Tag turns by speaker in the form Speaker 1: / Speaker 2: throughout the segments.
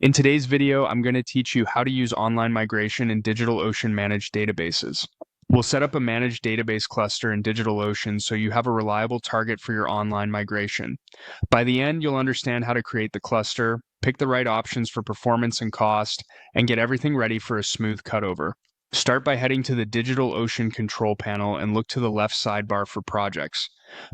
Speaker 1: In today's video, I'm going to teach you how to use online migration in DigitalOcean managed databases. We'll set up a managed database cluster in DigitalOcean so you have a reliable target for your online migration. By the end, you'll understand how to create the cluster, pick the right options for performance and cost, and get everything ready for a smooth cutover. Start by heading to the DigitalOcean control panel and look to the left sidebar for projects.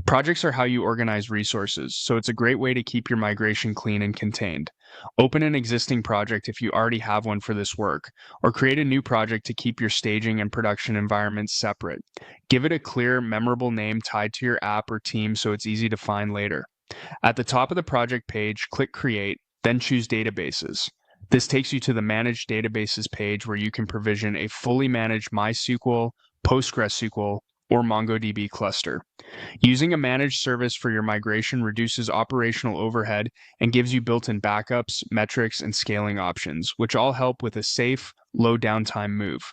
Speaker 1: Projects are how you organize resources, so it's a great way to keep your migration clean and contained. Open an existing project if you already have one for this work, or create a new project to keep your staging and production environments separate. Give it a clear, memorable name tied to your app or team so it's easy to find later. At the top of the project page, click Create, then choose Databases. This takes you to the Manage Databases page where you can provision a fully managed MySQL, PostgreSQL, or MongoDB cluster. Using a managed service for your migration reduces operational overhead and gives you built-in backups, metrics, and scaling options, which all help with a safe, low downtime move.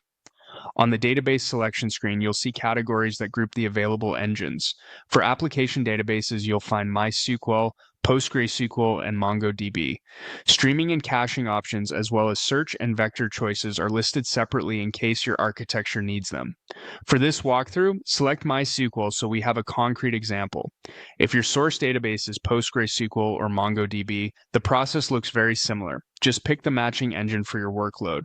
Speaker 1: On the database selection screen, you'll see categories that group the available engines. For application databases, you'll find MySQL, PostgreSQL, and MongoDB. Streaming and caching options, as well as search and vector choices, are listed separately in case your architecture needs them. For this walkthrough, select MySQL so we have a concrete example. If your source database is PostgreSQL or MongoDB, the process looks very similar. Just pick the matching engine for your workload.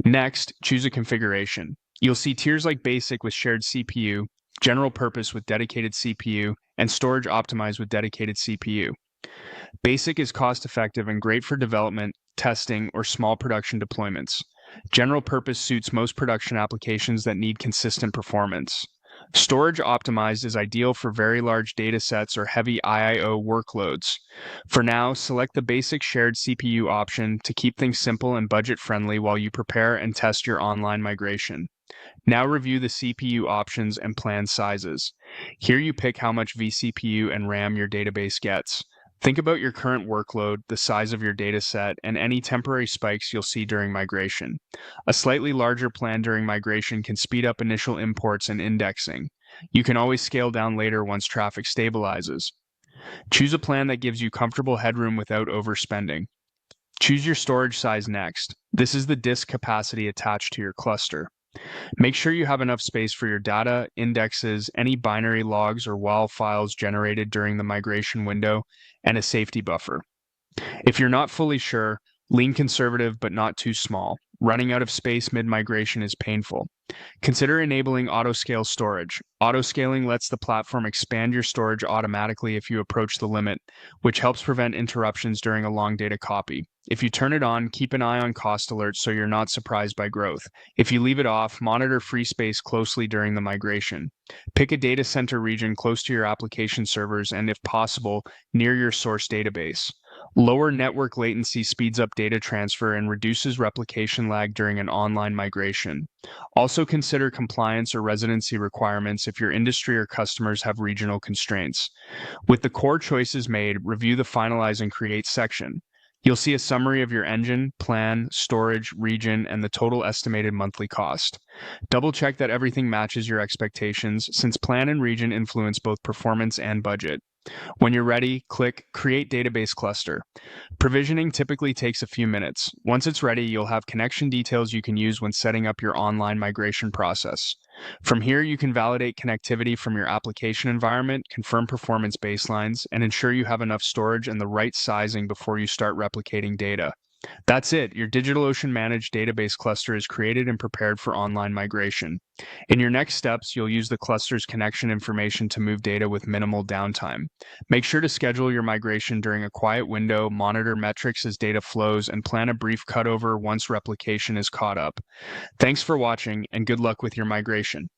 Speaker 1: Next, choose a configuration. You'll see tiers like Basic with shared CPU, General Purpose with dedicated CPU, and Storage Optimized with dedicated CPU. Basic is cost-effective and great for development, testing, or small production deployments. General Purpose suits most production applications that need consistent performance. Storage Optimized is ideal for very large data sets or heavy IIO workloads. For now, select the basic shared CPU option to keep things simple and budget-friendly while you prepare and test your online migration. Now review the CPU options and plan sizes. Here you pick how much vCPU and RAM your database gets. Think about your current workload, the size of your dataset, and any temporary spikes you'll see during migration. A slightly larger plan during migration can speed up initial imports and indexing. You can always scale down later once traffic stabilizes. Choose a plan that gives you comfortable headroom without overspending. Choose your storage size next. This is the disk capacity attached to your cluster. Make sure you have enough space for your data, indexes, any binary logs or WAL files generated during the migration window, and a safety buffer. If you're not fully sure, lean conservative but not too small. Running out of space mid-migration is painful. Consider enabling autoscale storage. Autoscaling lets the platform expand your storage automatically if you approach the limit, which helps prevent interruptions during a long data copy. If you turn it on, keep an eye on cost alerts so you're not surprised by growth. If you leave it off, monitor free space closely during the migration. Pick a data center region close to your application servers and, if possible, near your source database. Lower network latency speeds up data transfer and reduces replication lag during an online migration. Also consider compliance or residency requirements if your industry or customers have regional constraints. With the core choices made, review the Finalize and Create section. You'll see a summary of your engine, plan, storage, region, and the total estimated monthly cost. Double check that everything matches your expectations, since plan and region influence both performance and budget. When you're ready, click Create Database Cluster. Provisioning typically takes a few minutes. Once it's ready, you'll have connection details you can use when setting up your online migration process. From here, you can validate connectivity from your application environment, confirm performance baselines, and ensure you have enough storage and the right sizing before you start replicating data. That's it. Your DigitalOcean managed database cluster is created and prepared for online migration. In your next steps, you'll use the cluster's connection information to move data with minimal downtime. Make sure to schedule your migration during a quiet window, monitor metrics as data flows, and plan a brief cutover once replication is caught up. Thanks for watching, and good luck with your migration.